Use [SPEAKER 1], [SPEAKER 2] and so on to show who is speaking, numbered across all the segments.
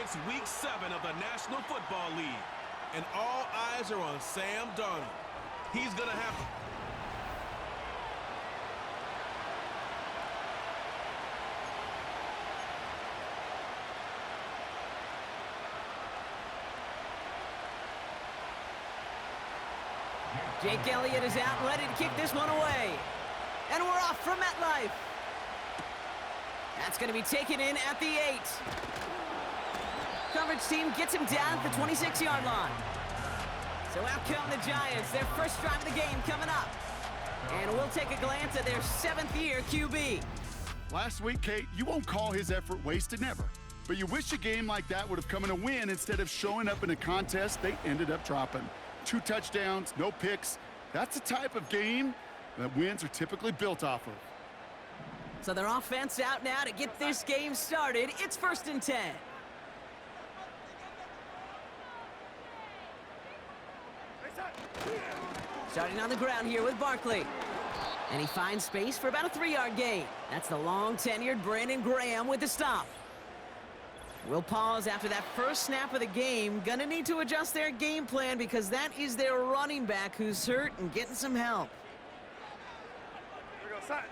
[SPEAKER 1] It's Week 7 of the National Football League, and all eyes are on Sam Darnold. He's going to have to...
[SPEAKER 2] Jake Elliott is out and ready to kick this one away. And we're off from MetLife. That's going to be taken in at the 8. Coverage team gets him down at the 26-yard line. So out come the Giants, their first drive of the game coming up. And we'll take a glance at their 7th-year QB.
[SPEAKER 3] Last week, Kate, you won't call his effort wasted, never. But you wish a game like that would have come in a win instead of showing up in a contest they ended up dropping. 2 touchdowns, no picks. That's the type of game that wins are typically built off of.
[SPEAKER 2] So their offense out now to get this game started. It's 1st and 10. Starting on the ground here with Barkley. And he finds space for about a 3-yard gain. That's the long-tenured Brandon Graham with the stop. We'll pause after that first snap of the game. Gonna need to adjust their game plan because that is their running back who's hurt and getting some help.
[SPEAKER 4] Here we go, set.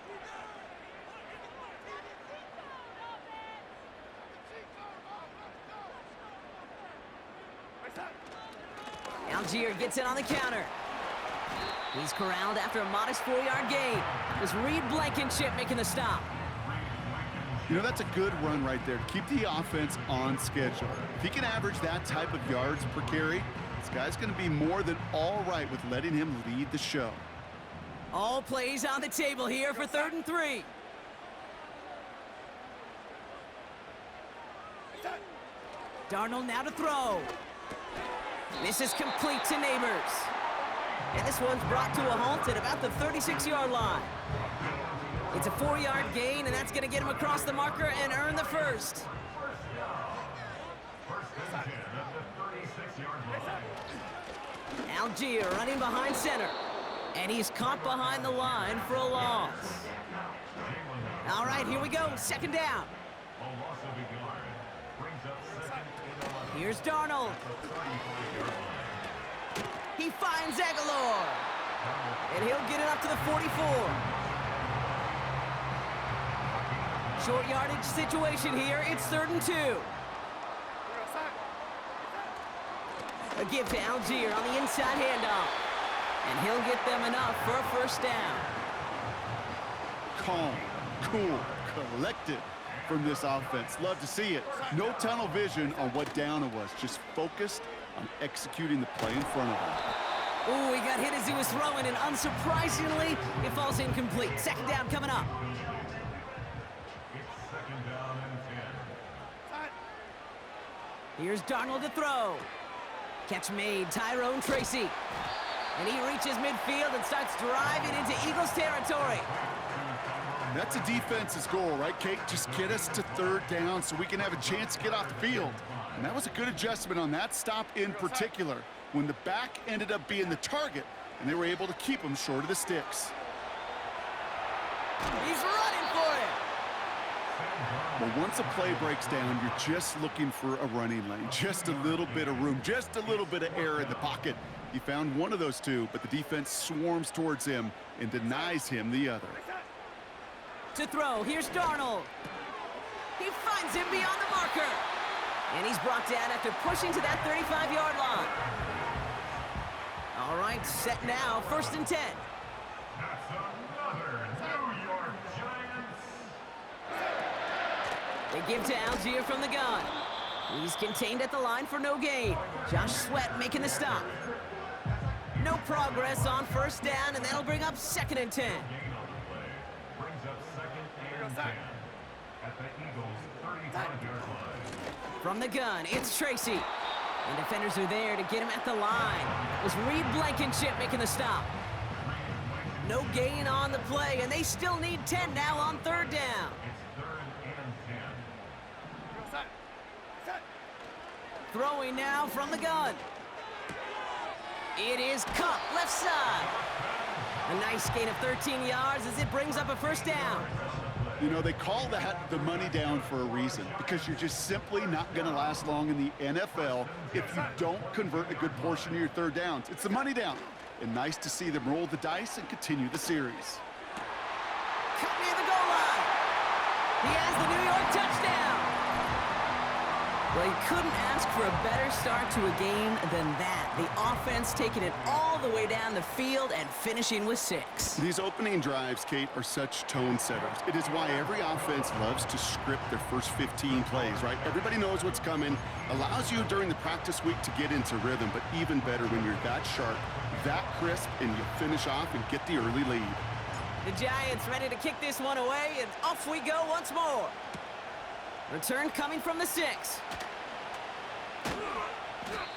[SPEAKER 2] Algier gets in on the counter. He's corralled after a modest 4-yard gain. It was Reed Blankenship making the stop.
[SPEAKER 3] You know, that's a good run right there to keep the offense on schedule. If he can average that type of yards per carry, this guy's going to be more than all right with letting him lead the show.
[SPEAKER 2] All plays on the table here for 3rd and 3. Darnold now to throw. This is complete to Neighbors. And this one's brought to a halt at about the 36-yard line. It's a 4-yard gain, and that's going to get him across the marker and earn the first. Algier running behind center. And he's caught behind the line for a loss. All right, here we go. 2nd down. Here's Darnold. He finds Aguilar. And he'll get it up to the 44. Short yardage situation here. It's 3rd and 2. A give to Algier on the inside handoff. And he'll get them enough for a 1st down.
[SPEAKER 3] Calm, cool, collected from this offense. Love to see it. No tunnel vision on what down it was. Just focused on executing the play in front of him.
[SPEAKER 2] Ooh, he got hit as he was throwing, and unsurprisingly, it falls incomplete. 2nd down coming up. Here's Darnold to throw. Catch made, Tyrone Tracy. And he reaches midfield and starts driving into Eagles territory.
[SPEAKER 3] That's a defense's goal, right, Kate? Just get us to 3rd down so we can have a chance to get off the field. And that was a good adjustment on that stop in particular, when the back ended up being the target, and they were able to keep him short of the sticks.
[SPEAKER 2] He's running for it.
[SPEAKER 3] But once a play breaks down, you're just looking for a running lane, just a little bit of room, just a little bit of air in the pocket. He found one of those two, but the defense swarms towards him and denies him the other.
[SPEAKER 2] To throw, here's Darnold. He finds him beyond the marker. And he's brought down after pushing to that 35-yard line. All right, set now, 1st and 10.
[SPEAKER 4] That's another New York Giants.
[SPEAKER 2] They give to Algier from the gun. He's contained at the line for no gain. Josh Sweat making the stop. No progress on 1st down, and that'll bring up 2nd and 10.
[SPEAKER 4] Brings up 2nd and 10 at the Eagles' 35-yard line.
[SPEAKER 2] From the gun, it's Tracy. And defenders are there to get him at the line. It was Reed Blankenship making the stop. No gain on the play, and they still need 10 now on 3rd down.
[SPEAKER 4] It's 3rd and 10.
[SPEAKER 2] Throwing now from the gun. It is Cup, left side. A nice gain of 13 yards as it brings up a 1st down.
[SPEAKER 3] You know, they call that the money down for a reason, because you're just simply not going to last long in the NFL if you don't convert a good portion of your third downs. It's the money down. And nice to see them roll the dice and continue the series.
[SPEAKER 2] Cut near the goal line. He has the New York touchdown. Well, you couldn't ask for a better start to a game than that. The offense taking it all the way down the field and finishing with 6.
[SPEAKER 3] These opening drives, Kate, are such tone setters. It is why every offense loves to script their first 15 plays, right? Everybody knows what's coming. Allows you during the practice week to get into rhythm, but even better when you're that sharp, that crisp, and you finish off and get the early lead.
[SPEAKER 2] The Giants ready to kick this one away, and off we go once more. Return coming from the 6.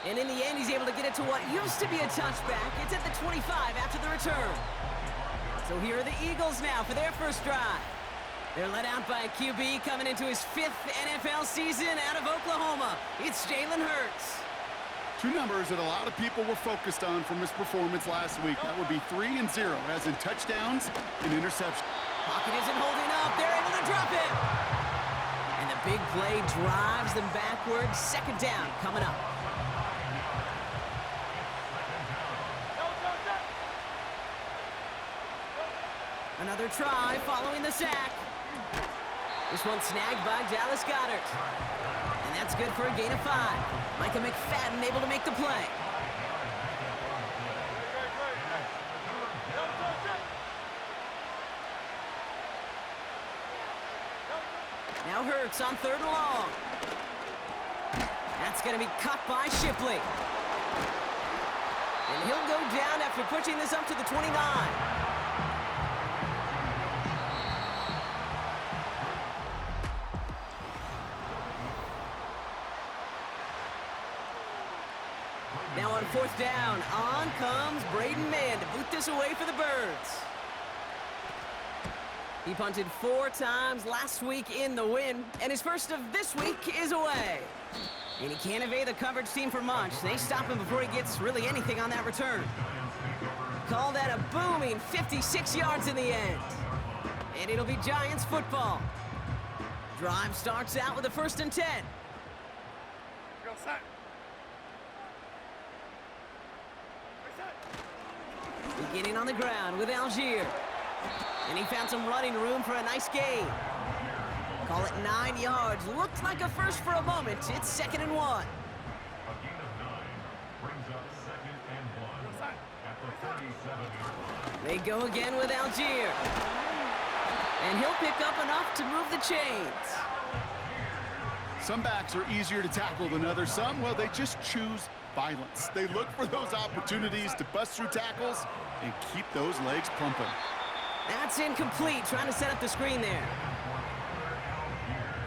[SPEAKER 2] And in the end, he's able to get it to what used to be a touchback. It's at the 25 after the return. So here are the Eagles now for their first drive. They're led out by a QB coming into his 5th NFL season out of Oklahoma. It's Jalen Hurts.
[SPEAKER 3] 2 numbers that a lot of people were focused on from his performance last week. That would be 3 and 0, as in touchdowns and interceptions.
[SPEAKER 2] Pocket isn't holding up. They're able to drop it. And the big play drives them backwards. Second down coming up. Another try following the sack. This one snagged by Dallas Goedert. And that's good for a gain of 5. Micah McFadden able to make the play. Now Hurts on 3rd and long. That's going to be cut by Shipley. And he'll go down after pushing this up to the 29. Now on 4th down, on comes Braden Mann to boot this away for the Birds. He punted 4 times last week in the win, and his first of this week is away. And he can't evade the coverage team for much. They stop him before he gets really anything on that return. Call that a booming 56 yards in the end. And it'll be Giants football. Drive starts out with a 1st and 10. Beginning on the ground with Algier. And he found some running room for a nice gain. Call it 9 yards. Looked like a first for a moment. It's 2nd and 1.
[SPEAKER 4] A gain of 9 brings up 2nd and 1 at the 37-yard line.
[SPEAKER 2] They go again with Algier. And he'll pick up enough to move the chains.
[SPEAKER 3] Some backs are easier to tackle than others. Some, well, they just choose violence. They look for those opportunities to bust through tackles and keep those legs pumping.
[SPEAKER 2] That's incomplete, trying to set up the screen there.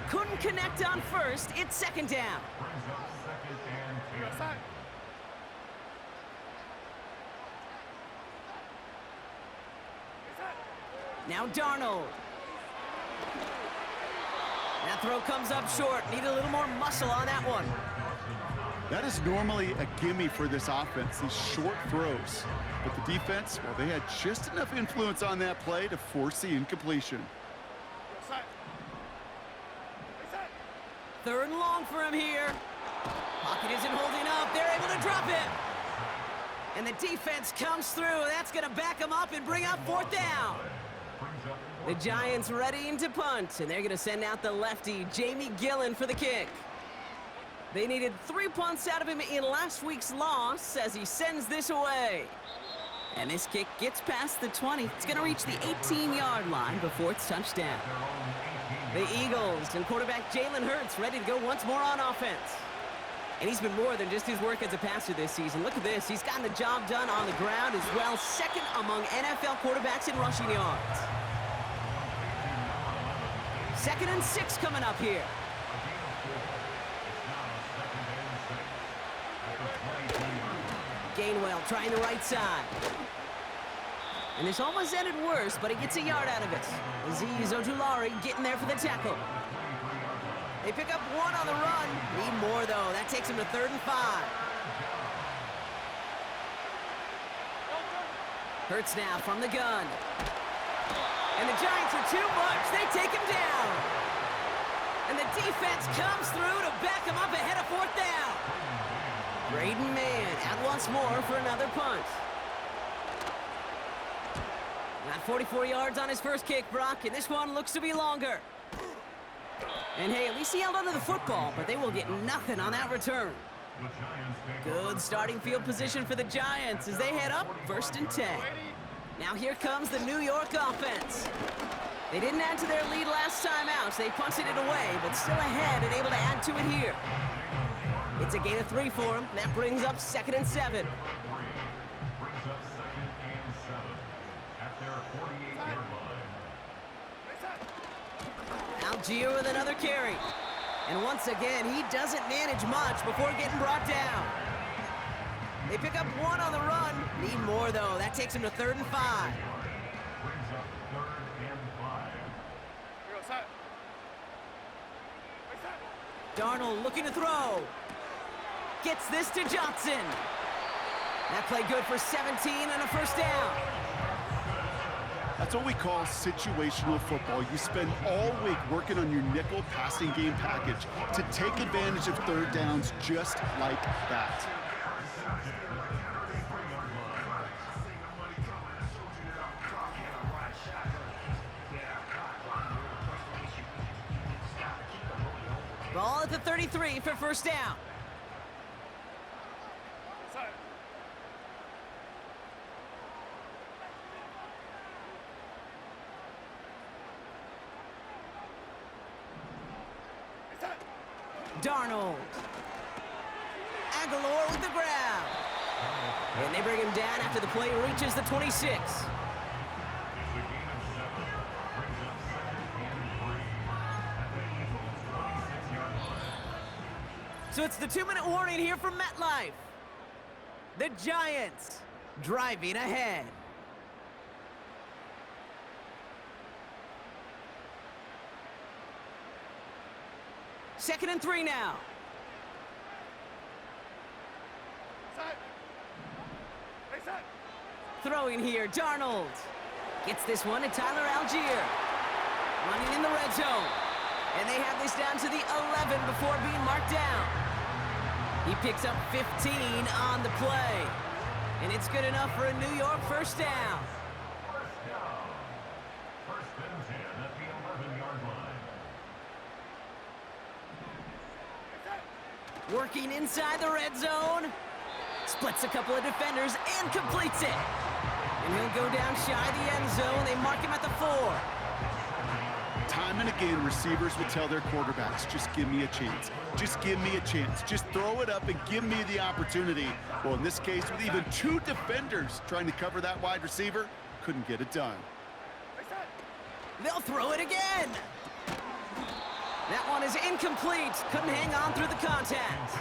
[SPEAKER 2] Couldn't connect on 1st. It's 2nd down.
[SPEAKER 4] Brings up 2nd and 10.
[SPEAKER 2] Now Darnold. That throw comes up short. Need a little more muscle on that one.
[SPEAKER 3] That is normally a gimme for this offense, these short throws. But the defense, well, they had just enough influence on that play to force the incompletion.
[SPEAKER 2] 3rd and long for him here. Pocket isn't holding up. They're able to drop it. And the defense comes through. That's going to back them up and bring up 4th down. The Giants readying to punt, and they're going to send out the lefty, Jamie Gillen, for the kick. They needed 3 punts out of him in last week's loss as he sends this away. And this kick gets past the 20. It's going to reach the 18-yard line before it's touchdown. The Eagles and quarterback Jalen Hurts ready to go once more on offense. And he's been more than just his work as a passer this season. Look at this. He's gotten the job done on the ground as well. 2nd among NFL quarterbacks in rushing yards. 2nd and 6 coming up here. Gainwell trying the right side. And this almost ended worse, but he gets a yard out of it. Azeez Ojulari getting there for the tackle. They pick up 1 on the run. Need more, though. That takes him to 3rd and 5. Hurts now from the gun. And the Giants are too much. They take him down. And the defense comes through to back him up ahead of 4th down. Braden Mann out once more for another punt. Got 44 yards on his first kick, Brock, and this one looks to be longer. And hey, at least he held onto the football, but they will get nothing on that return. Good starting field position for the Giants as they head up 1st and 10. Now here comes the New York offense. They didn't add to their lead last time out, so they punted it away, but still ahead and able to add to it here. It's a gain of 3 for them. That brings up 2nd and 7. Algier with another carry. And once again, he doesn't manage much before getting brought down. They pick up 1 on the run. Need more, though. That takes him to 3rd and 5. Darnold looking to throw. Gets this to Johnson. That play good for 17 and a 1st down.
[SPEAKER 3] That's what we call situational football. You spend all week working on your nickel passing game package to take advantage of 3rd downs just like that.
[SPEAKER 2] Ball at the 33 for 1st down. Darnold. Aguilar with the grab. And they bring him down after the play reaches the 26. So it's the 2-minute warning here from MetLife. The Giants driving ahead. Second and 3 now. Throwing here, Darnold. Gets this one to Tyler Algier. Running in the red zone. And they have this down to the 11 before being marked down. He picks up 15 on the play. And it's good enough for a New York 1st down.
[SPEAKER 4] First and 10 at the 11-yard line.
[SPEAKER 2] Working inside the red zone. Splits a couple of defenders and completes it. And he'll go down shy of the end zone. They mark him at the 4.
[SPEAKER 3] Time and again, receivers would tell their quarterbacks, just give me a chance. Just give me a chance. Just throw it up and give me the opportunity. Well, in this case, with even 2 defenders trying to cover that wide receiver, couldn't get it done.
[SPEAKER 2] They'll throw it again. That one is incomplete. Couldn't hang on through the contact.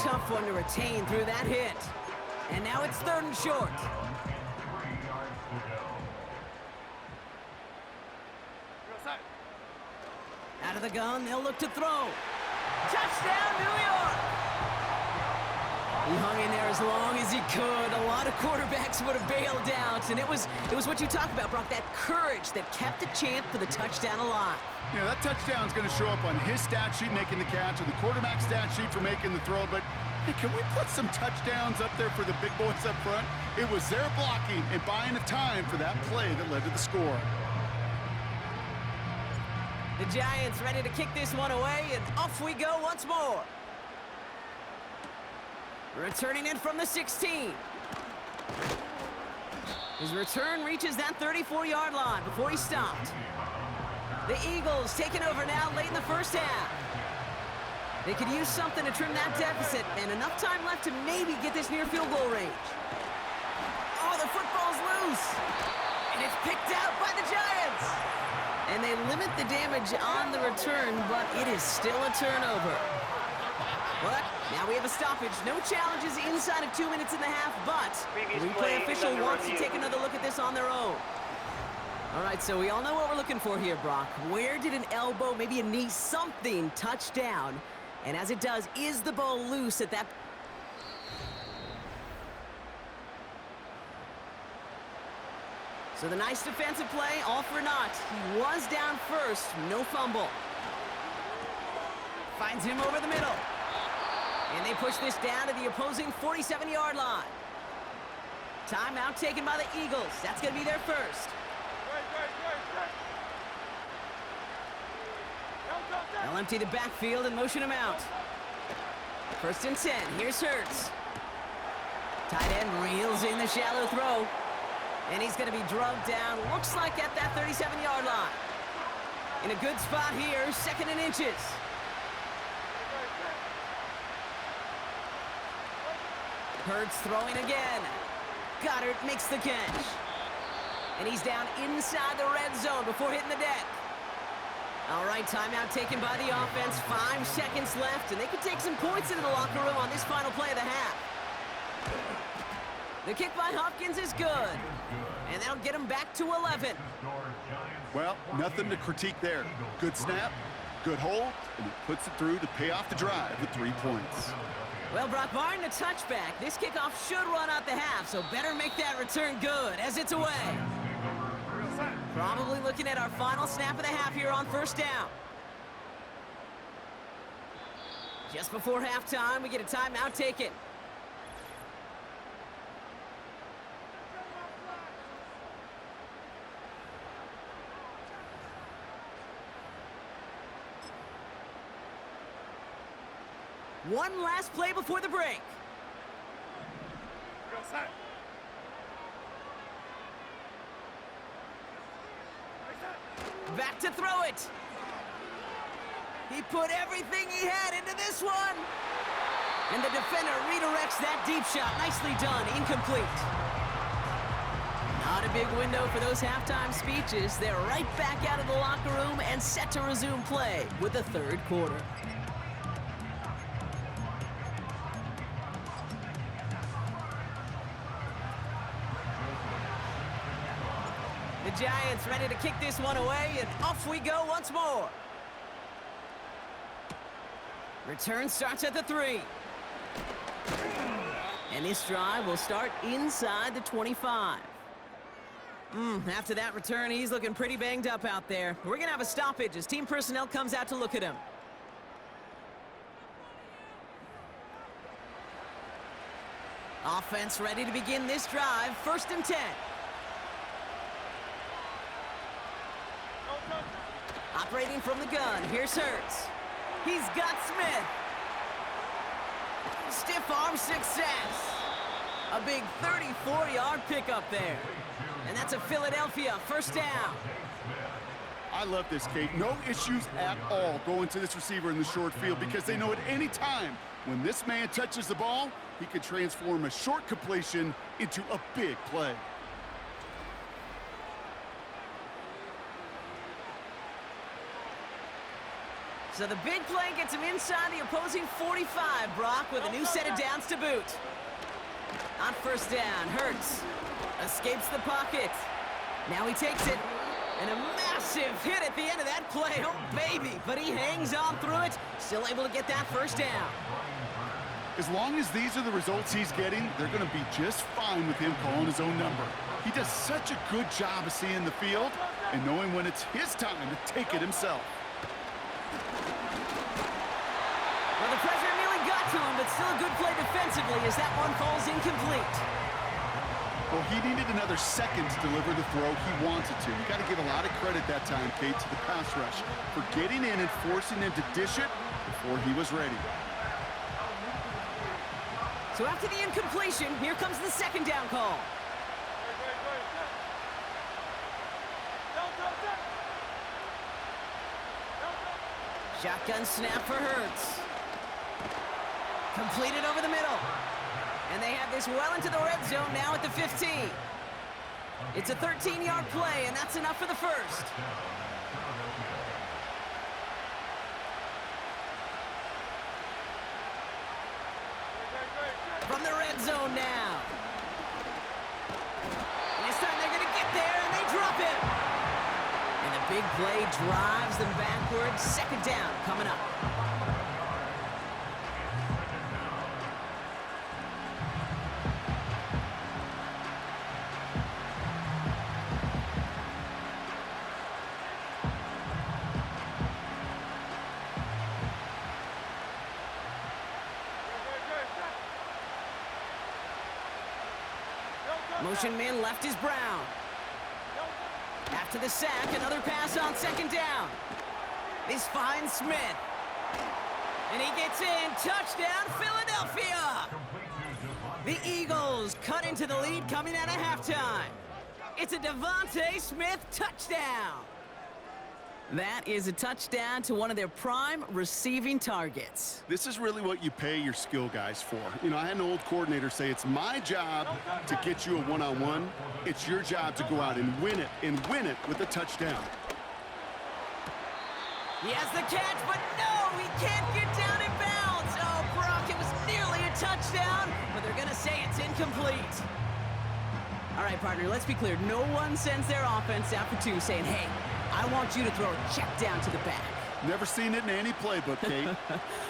[SPEAKER 2] Tough one to retain through that hit. And now it's 3rd and short. Out of the gun, they'll look to throw. Touchdown, New York! He hung in there as long as he could. A lot of quarterbacks would have bailed out, and it was what you talk about, Brock, that courage that kept the champ for the touchdown alive.
[SPEAKER 3] Yeah, that touchdown's going to show up on his stat sheet making the catch or the quarterback stat sheet for making the throw, but hey, can we put some touchdowns up there for the big boys up front? It was their blocking and buying the time for that play that led to the score.
[SPEAKER 2] The Giants ready to kick this one away, and off we go once more. Returning in from the 16. His return reaches that 34-yard line before he stopped. The Eagles taking over now late in the 1st half. They could use something to trim that deficit, and enough time left to maybe get this near field goal range. Oh, the football's loose. And it's picked out by the Giants. And they limit the damage on the return, but it is still a turnover. But now we have a stoppage. No challenges inside of 2 minutes and a half, but the replay official wants to take another look at this on their own. All right, so we all know what we're looking for here, Brock. Where did an elbow, maybe a knee, something touch down? And as it does, is the ball loose at that? So the nice defensive play, all for naught. He was down first, no fumble. Finds him over the middle. And they push this down to the opposing 47-yard line. Timeout taken by the Eagles. That's going to be their first. They'll empty the backfield and motion him out. 1st and 10. Here's Hurts. Tight end reels in the shallow throw. And he's going to be drugged down, looks like at that 37-yard line. In a good spot here, 2nd and inches. Hurts throwing again. Goddard makes the catch. And he's down inside the red zone before hitting the deck. All right, timeout taken by the offense. 5 seconds left, and they can take some points into the locker room on this final play of the half. The kick by Hopkins is good, and that'll get him back to 11.
[SPEAKER 3] Well, nothing to critique there. Good snap, good hold, and he puts it through to pay off the drive with 3 points.
[SPEAKER 2] Well, Brock, barring a touchback, this kickoff should run out the half, so better make that return good as it's away. Probably looking at our final snap of the half here on 1st down. Just before halftime, we get a timeout taken. One last play before the break. Back to throw it. He put everything he had into this one. And the defender redirects that deep shot. Nicely done. Incomplete. Not a big window for those halftime speeches. They're right back out of the locker room and set to resume play with the 3rd quarter. The Giants ready to kick this one away, and off we go once more. Return starts at the 3. And this drive will start inside the 25. After that return, he's looking pretty banged up out there. We're going to have a stoppage as team personnel comes out to look at him. Offense ready to begin this drive. 1st and 10. Operating from the gun, here's Hurts. He's got Smith. Stiff arm success. A big 34-yard pickup there. And that's a Philadelphia 1st down.
[SPEAKER 3] I love this, Kate. No issues at all going to this receiver in the short field because they know at any time when this man touches the ball, he could transform a short completion into a big play.
[SPEAKER 2] So the big play gets him inside the opposing 45, Brock, with a new set of downs to boot. On 1st down, Hurts escapes the pocket. Now he takes it, and a massive hit at the end of that play. Oh, baby, but he hangs on through it, still able to get that 1st down.
[SPEAKER 3] As long as these are the results he's getting, they're going to be just fine with him calling his own number. He does such a good job of seeing the field and knowing when it's his time to take it himself.
[SPEAKER 2] Well, the pressure nearly got to him, but still a good play defensively as that one falls incomplete.
[SPEAKER 3] Well, he needed another second to deliver the throw he wanted to. You got to give a lot of credit that time, Kate, to the pass rush for getting in and forcing him to dish it before he was ready.
[SPEAKER 2] So after the incompletion, here comes the 2nd down call. Shotgun snap for Hurts. Completed over the middle. And they have this well into the red zone now at the 15. It's a 13-yard play, and that's enough for the 1st. From the red zone now. And this time they're going to get there, and they drop him. And the big play drives them backwards. 2nd down coming up. Motion man left is Brown. After the sack, another pass on second down. This finds Smith. And he gets in. Touchdown, Philadelphia! The Eagles cut into the lead coming out of halftime. It's a Devontae Smith touchdown. That is a touchdown to one of their prime receiving targets.
[SPEAKER 3] This is really what you pay your skill guys for. You know, I had an old coordinator say it's my job to get you a one-on-one. It's your job to go out and win it with a touchdown.
[SPEAKER 2] He has the catch, but no, he can't get down in bounds. Oh, Brock, it was nearly a touchdown, but they're going to say it's incomplete. All right, partner, let's be clear. No one sends their offense out for two saying, hey, I want you to throw a check down to the back.
[SPEAKER 3] Never seen it in any playbook, Kate.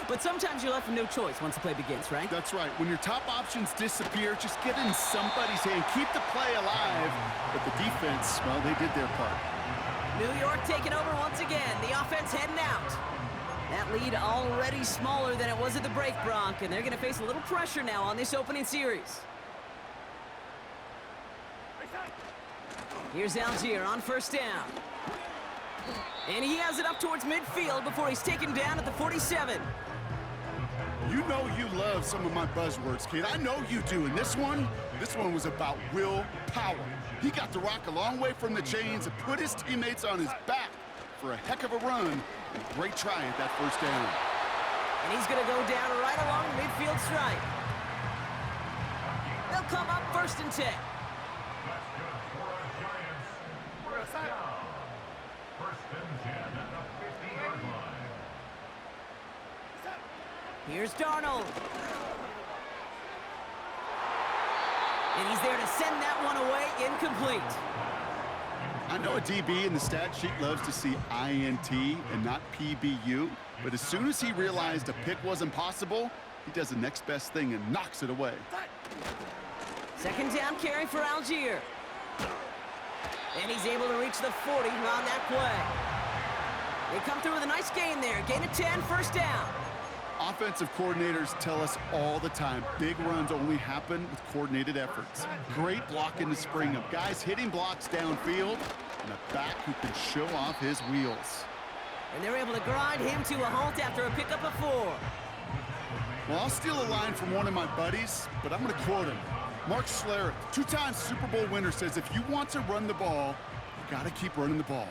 [SPEAKER 2] But sometimes you're left with no choice once the play begins, right?
[SPEAKER 3] That's right. When your top options disappear, just get in somebody's hand. Keep the play alive. But the defense, well, they did their part.
[SPEAKER 2] New York taking over once again. The offense heading out. That lead already smaller than it was at the break, Brock, and they're going to face a little pressure now on this opening series. Here's Algier on first down. And he has it up towards midfield before he's taken down at the 47.
[SPEAKER 3] You know you love some of my buzzwords, Kate. I know you do. And this one was about willpower. He got the rock a long way from the chains and put his teammates on his back for a heck of a run. And a great try at that first down.
[SPEAKER 2] And he's going to go down right along the midfield stripe. They'll come up first and 10. Here's Darnold. And he's there to send that one away, incomplete.
[SPEAKER 3] I know a DB in the stat sheet loves to see INT and not PBU, but as soon as he realized a pick wasn't possible, he does the next best thing and knocks it away.
[SPEAKER 2] Second down carry for Algier. And he's able to reach the 40 on that play. They come through with a nice gain there. Gain of 10, first down.
[SPEAKER 3] Offensive coordinators tell us all the time, big runs only happen with coordinated efforts. Great block in the spring of guys hitting blocks downfield and a back who can show off his wheels.
[SPEAKER 2] And they're able to grind him to a halt after a pickup of 4.
[SPEAKER 3] Well, I'll steal a line from one of my buddies, but I'm going to quote him. Mark Schlereth, two-time Super Bowl winner, says if you want to run the ball, you got to keep running the ball.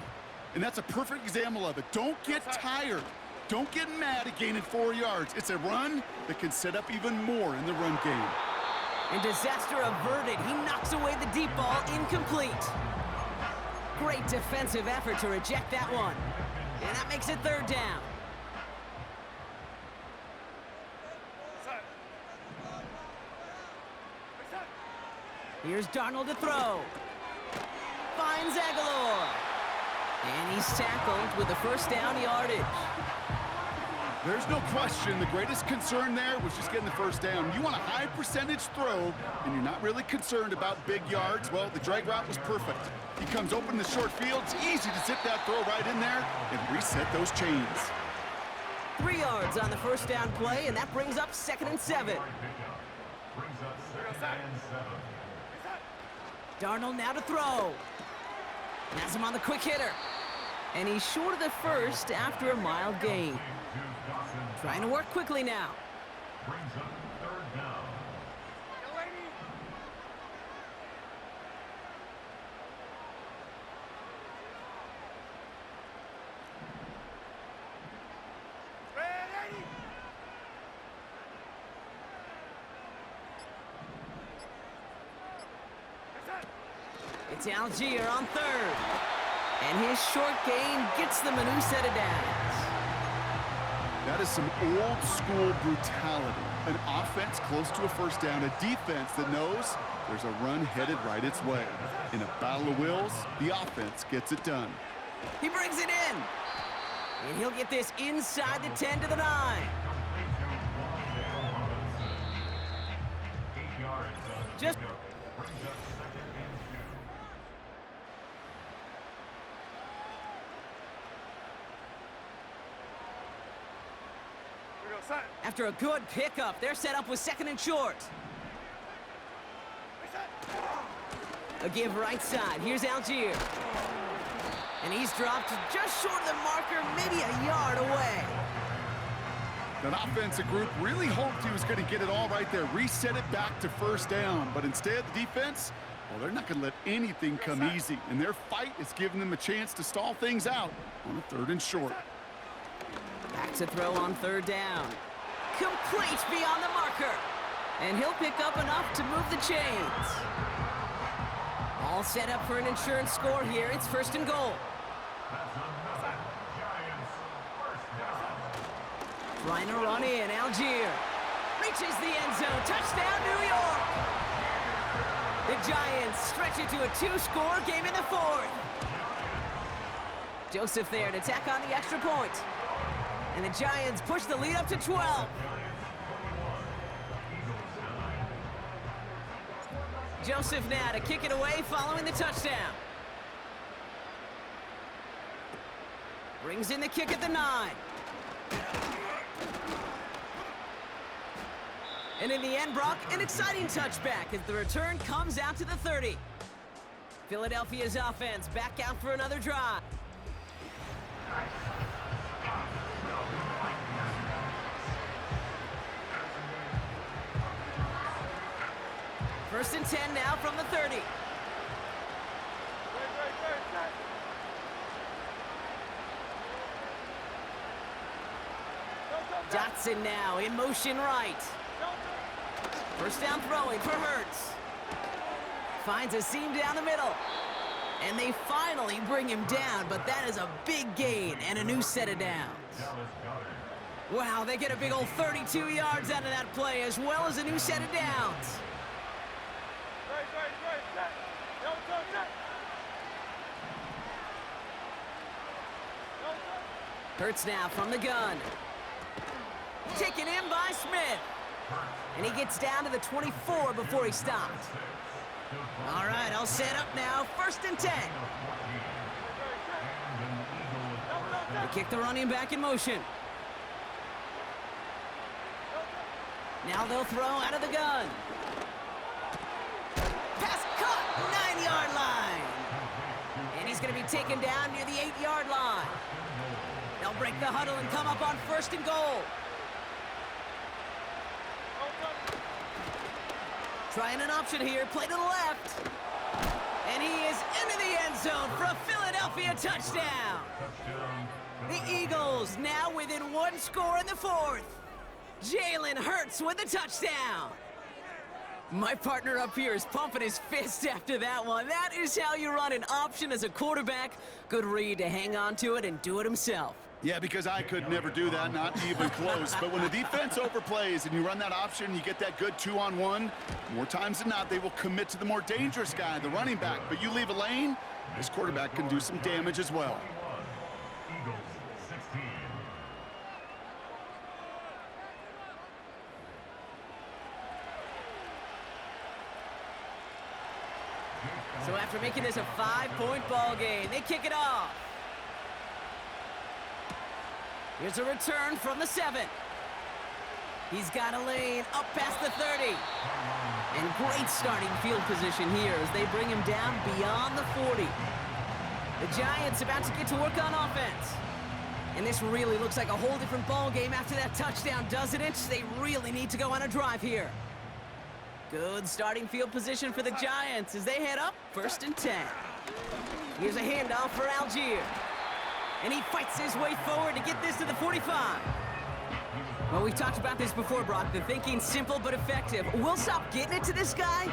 [SPEAKER 3] And that's a perfect example of it. Don't get tired. Don't get mad at gaining 4 yards. It's a run that can set up even more in the run game.
[SPEAKER 2] And disaster averted. He knocks away the deep ball, incomplete. Great defensive effort to reject that one. And that makes it third down. Here's Darnold to throw. Finds Aguilar. And he's tackled with the first down yardage.
[SPEAKER 3] There's no question the greatest concern there was just getting the first down. You want a high percentage throw, and you're not really concerned about big yards. Well, the drag route was perfect. He comes open in the short field. It's easy to zip that throw right in there and reset those chains.
[SPEAKER 2] 3 yards on the first down play, and that brings up 2nd and 7. Darnold now to throw. Has him on the quick hitter. And he's short of the first after a mild gain. Trying to work quickly now.
[SPEAKER 4] Brings up third down.
[SPEAKER 2] It's Algier on third. And his short gain gets them a new set of downs.
[SPEAKER 3] That is some old school brutality. An offense close to a first down, a defense that knows there's a run headed right its way. In a battle of wills, the offense gets it done.
[SPEAKER 2] He brings it in. And he'll get this inside the 10 to the 9. Just after a good pickup, they're set up with 2nd and short. A give right side. Here's Algier. And he's dropped just short of the marker, maybe a yard away.
[SPEAKER 3] That offensive group really hoped he was going to get it all right there, reset it back to first down. But instead, the defense, well, they're not going to let anything come easy. And their fight is giving them a chance to stall things out on a 3rd and short.
[SPEAKER 2] Back to throw on 3rd down. Complete beyond the marker. And he'll pick up enough to move the chains. All set up for an insurance score here. It's 1st and goal. Trying to run in. Algier reaches the end zone. Touchdown, New York. The Giants stretch it to a 2-score game in the 4th. Joseph there to tack on the extra point. And the Giants push the lead up to 12. Joseph now to kick it away following the touchdown. Brings in the kick at the 9. And in the end, Brock, an exciting touchback as the return comes out to the 30. Philadelphia's offense back out for another drive. First and 10 now from the 30. Dotson now in motion right. First down throwing for Hurts. Finds a seam down the middle. And they finally bring him down, but that is a big gain and a new set of downs. Wow, they get a big old 32 yards out of that play, as well as a new set of downs. Hurts now from the gun. Taken in by Smith. And he gets down to the 24 before he stopped. All right, all set up now. 1st and 10. They kick the running back in motion. Now they'll throw out of the gun. Pass caught, 9-yard line. And he's going to be taken down near the 8-yard line. They'll break the huddle and come up on 1st and goal. Trying an option here, play to the left. And he is into the end zone for a Philadelphia touchdown. The Eagles now within 1 score in the 4th. Jalen Hurts with a touchdown. My partner up here is pumping his fist after that one. That is how you run an option as a quarterback. Good read to hang on to it and do it himself.
[SPEAKER 3] Yeah, because I could never do that, not even close. But when the defense overplays and you run that option, you get that good 2-on-1, more times than not, they will commit to the more dangerous guy, the running back. But you leave a lane, this quarterback can do some damage as well.
[SPEAKER 4] Eagles 16.
[SPEAKER 2] So after making this a 5-point ball game, they kick it off. Here's a return from the 7. He's got a lane up past the 30. And great starting field position here as they bring him down beyond the 40. The Giants about to get to work on offense. And this really looks like a whole different ball game after that touchdown, doesn't it? They really need to go on a drive here. Good starting field position for the Giants as they head up 1st and 10. Here's a handoff for Algier. And he fights his way forward to get this to the 45. Well, we've talked about this before, Brock. The thinking's simple but effective. We'll stop getting it to this guy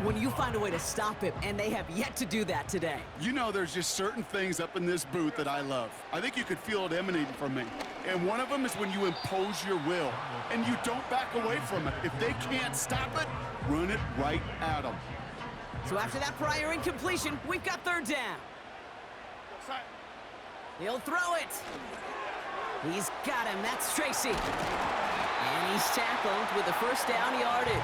[SPEAKER 2] when you find a way to stop him, and they have yet to do that today.
[SPEAKER 3] You know, there's just certain things up in this booth that I love. I think you could feel it emanating from me. And one of them is when you impose your will, and you don't back away from it. If they can't stop it, run it right at them.
[SPEAKER 2] So after that prior incompletion, we've got 3rd down. He'll throw it. He's got him. That's Tracy. And he's tackled with the 1st down yardage.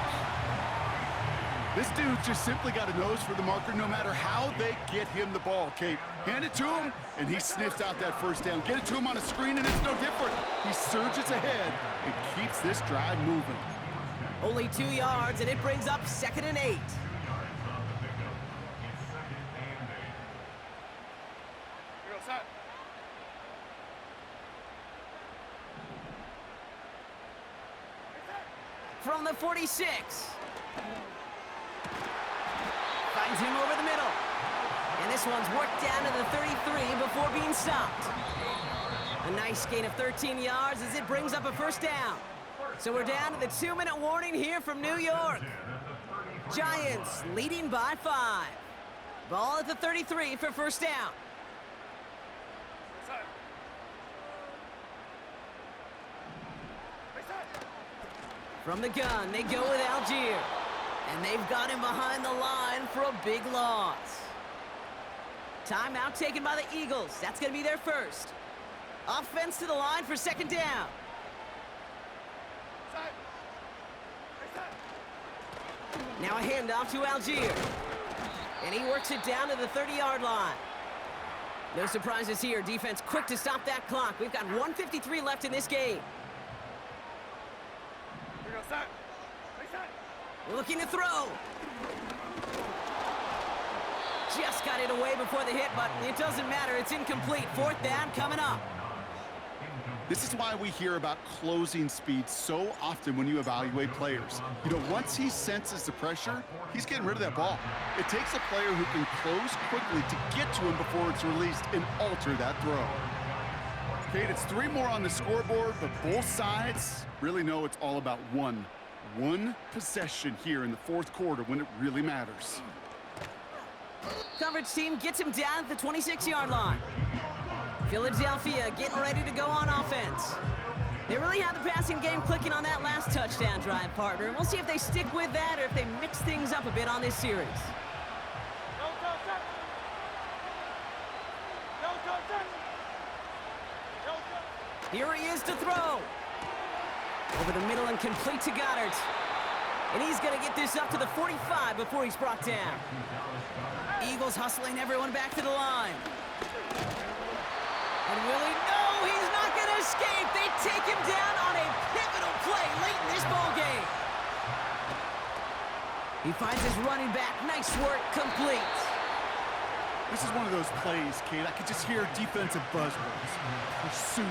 [SPEAKER 3] This dude just simply got a nose for the marker no matter how they get him the ball, Kate. Hand it to him, and he sniffs out that 1st down. Get it to him on a screen, and it's no different. He surges ahead and keeps this drive moving.
[SPEAKER 2] Only 2 yards, and it brings up 2nd and 8. from the 46. Finds him over the middle. And this one's worked down to the 33 before being stopped. A nice gain of 13 yards as it brings up a first down. So we're down to the 2-minute warning here from New York. Giants leading by 5. Ball at the 33 for first down. From the gun, they go with Algier. And they've got him behind the line for a big loss. Timeout taken by the Eagles. That's going to be their first. Offense to the line for second down. Now a handoff to Algier. And he works it down to the 30-yard line. No surprises here. Defense quick to stop that clock. We've got 1:53 left in this game. Looking to throw. Just got it away before the hit, but it doesn't matter. It's incomplete. Fourth down coming up.
[SPEAKER 3] This is why we hear about closing speed so often when you evaluate players. You know, once he senses the pressure, he's getting rid of that ball. It takes a player who can close quickly to get to him before it's released and alter that throw. Kate, it's 3 more on the scoreboard, but both sides really know it's all about one possession here in the fourth quarter when it really matters.
[SPEAKER 2] Coverage team gets him down at the 26-yard line. Philadelphia getting ready to go on offense. They really have the passing game clicking on that last touchdown drive, partner. We'll see if they stick with that or if they mix things up a bit on this series. Here he is to throw. Over the middle and complete to Goddard. And he's going to get this up to the 45 before he's brought down. Eagles hustling everyone back to the line. And Willie, no, he's not going to escape. They take him down on a pivotal play late in this ball game. He finds his running back. Nice work, complete.
[SPEAKER 3] This is one of those plays, Kate. I could just hear defensive buzzwords. Pursue.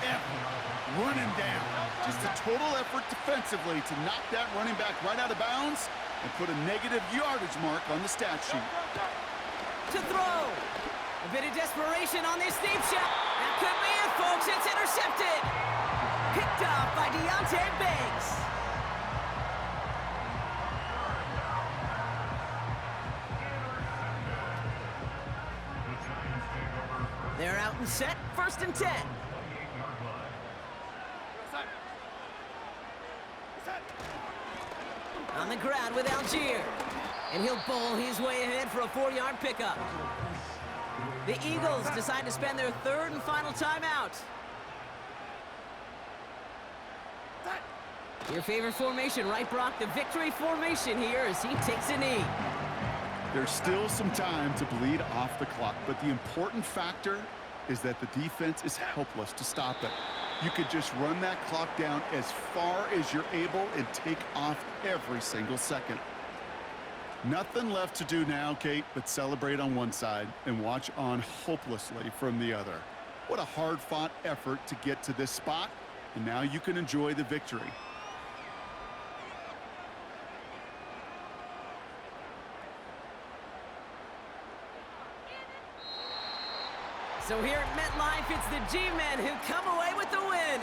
[SPEAKER 3] Effort. Run him down. Just a total effort defensively to knock that running back right out of bounds and put a negative yardage mark on the stat sheet.
[SPEAKER 2] To throw. A bit of desperation on this deep shot. That could be it, folks. It's intercepted. Picked off by Deontay Banks. They're out and set. First and 10. On the ground with Algier. And he'll bowl his way ahead for a 4-yard pickup. The Eagles decide to spend their third and final timeout. Your favorite formation, right, Brock? The victory formation here as he takes a knee.
[SPEAKER 3] There's still some time to bleed off the clock, but the important factor is that the defense is helpless to stop it. You could just run that clock down as far as you're able and take off every single second. Nothing left to do now, Kate, but celebrate on one side and watch on hopelessly from the other. What a hard-fought effort to get to this spot, and now you can enjoy the victory.
[SPEAKER 2] So here at MetLife, it's the G-Men who come away with the win.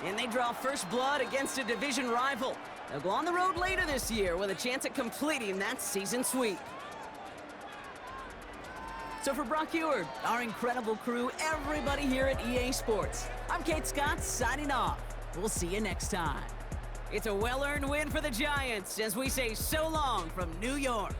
[SPEAKER 2] And they draw first blood against a division rival. They'll go on the road later this year with a chance at completing that season sweep. So for Brock Eward, our incredible crew, everybody here at EA Sports, I'm Kate Scott signing off. We'll see you next time. It's a well-earned win for the Giants as we say so long from New York.